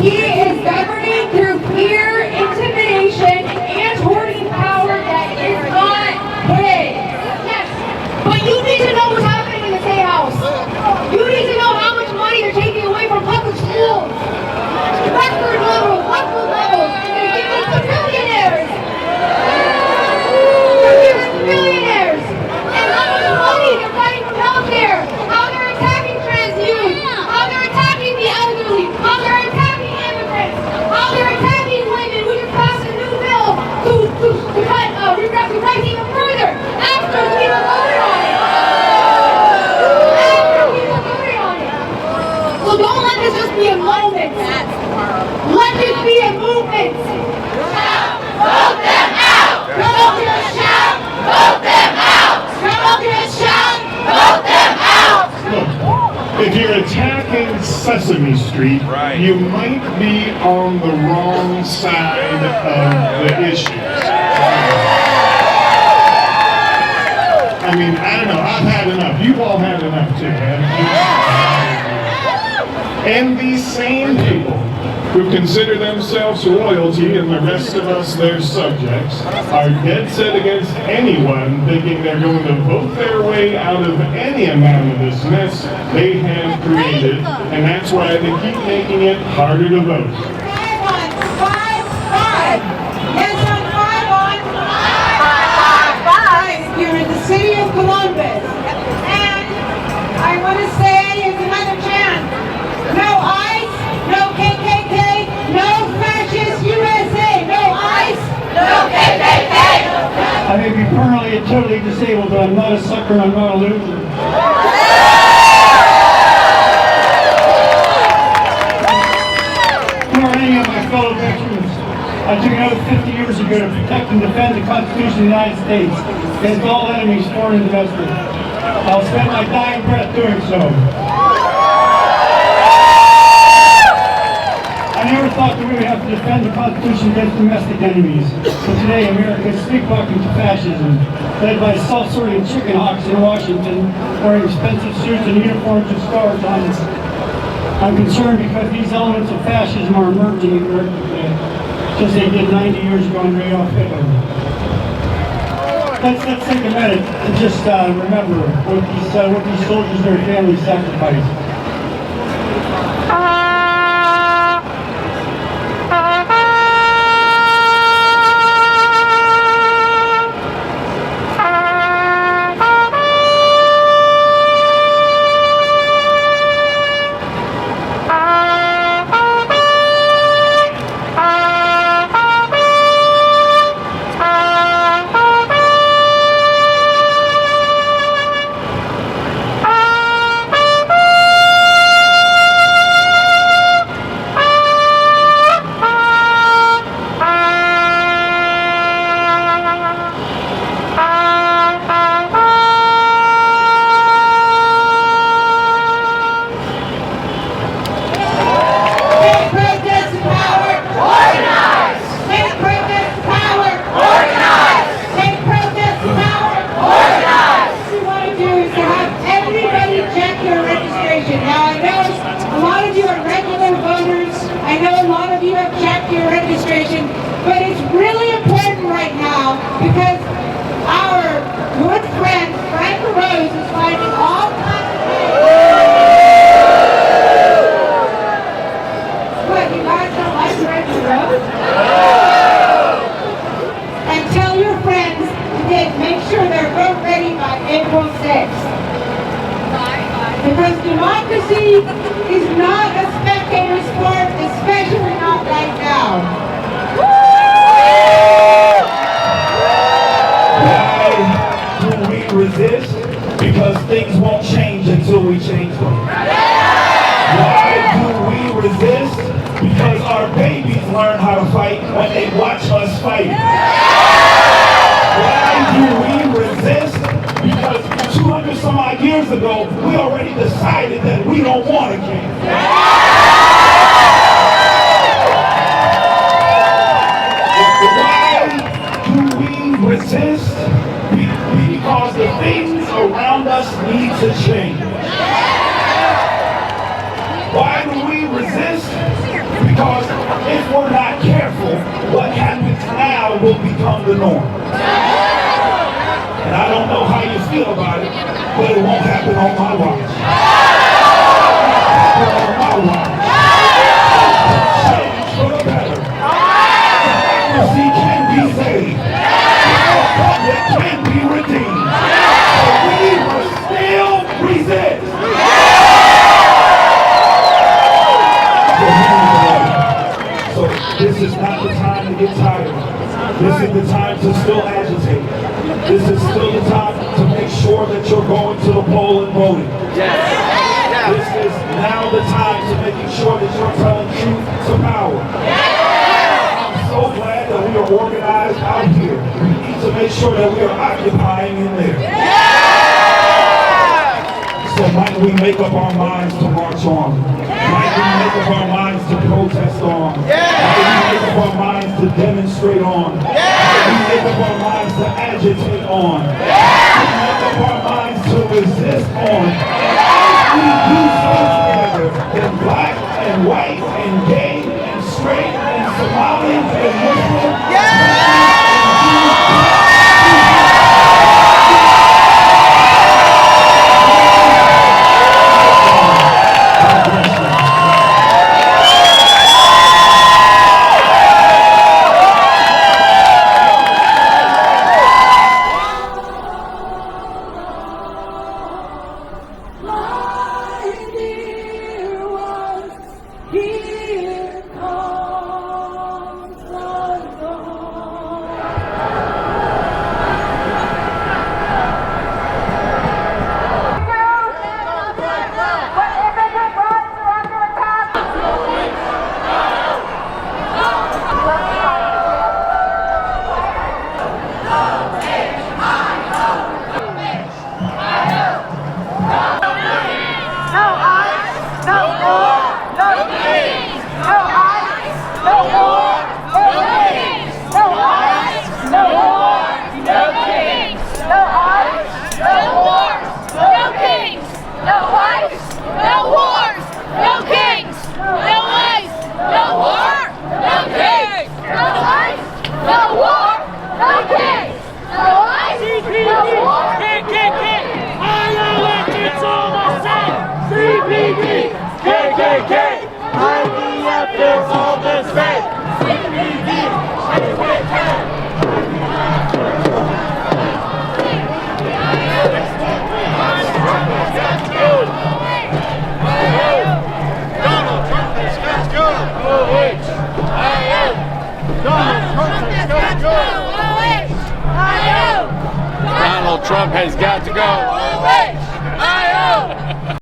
He is governing through fear, intimidation, and hoarding power that is not his. Yes, but you need to know what's happening in the State House. You need to know how much money they're taking away from public schools. Record levels, and they're giving it to millionaires. Millionaires. And how much money they're cutting from healthcare. How they're attacking trans youth. How they're attacking the elderly. How they're attacking immigrants. How they're attacking women. We just passed a new bill to cut reproductive rights even further after people voted on it. So don't let this just be a moment. Let this be a movement. Shout, vote them out. Come up here and shout, vote them out. Come up here and shout, vote them out. Look, if you're attacking Sesame Street, you might be on the wrong side of the issues. I mean, I don't know, I've had enough. You've all had enough too, haven't you? And these same people who consider themselves royalty and the rest of us their subjects are dead set against anyone thinking they're going to vote their way out of any amount of this mess they have created, and that's why they keep making it harder to vote. 5 on 5. Yes, on 5 on 5. You're in the city of Columbus. And I want to say it's another chance. No ICE, no KKK, no fascist USA, no ICE, no KKK. I may be permanently and totally disabled, but I'm not a sucker, I'm not a loser. Nor any of my fellow veterans. I took another 50 years ago to protect and defend the Constitution of the United States against all enemies, foreign and domestic. I'll spend my dying breath doing so. I never thought that we would have to defend the Constitution against domestic enemies. But today, America is sleepwalking to fascism, led by self-serving chicken hawks in Washington, wearing expensive suits and uniforms with stars on them. I'm concerned because these elements of fascism are emerging in America today, just as they did 90 years ago in Adolf Hitler. Let's take a minute and just remember what these soldiers and their families sacrificed. But it's really important right now because our good friend Frank LaRose is finding all kinds of ways. What, you guys don't like Frank LaRose? And tell your friends to make sure they're vote ready by April 6th. Because democracy is not a spectator sport, especially not right now. Why do we resist? Because things won't change until we change them. Why do we resist? Because our babies learn how to fight when they watch us fight. Why do we resist? Because 200 some odd years ago, we already decided that we don't want a king. Resist because the things around us need to change. Why do we resist? Because if we're not careful, what happens now will become the norm. And I don't know how you feel about it, but it won't happen on my watch. It won't happen on my watch. Change for the better. Democracy can be saved. The public can be redeemed. But we must still resist. So this is not the time to get tired. This is the time to still agitate. This is still the time to make sure that you're going to the poll and voting. This is now the time to making sure that you're telling truth to power. I'm so glad that we are organized out here. We need to make sure that we are occupying in there. So might we make up our minds to march on? Might we make up our minds to protest on? Might we make up our minds to demonstrate on? Might we make up our minds to agitate on? Might we make up our minds to resist on? And we do so together in black and white and gay and straight and Somali and Muslim. Donald Trump has got to go.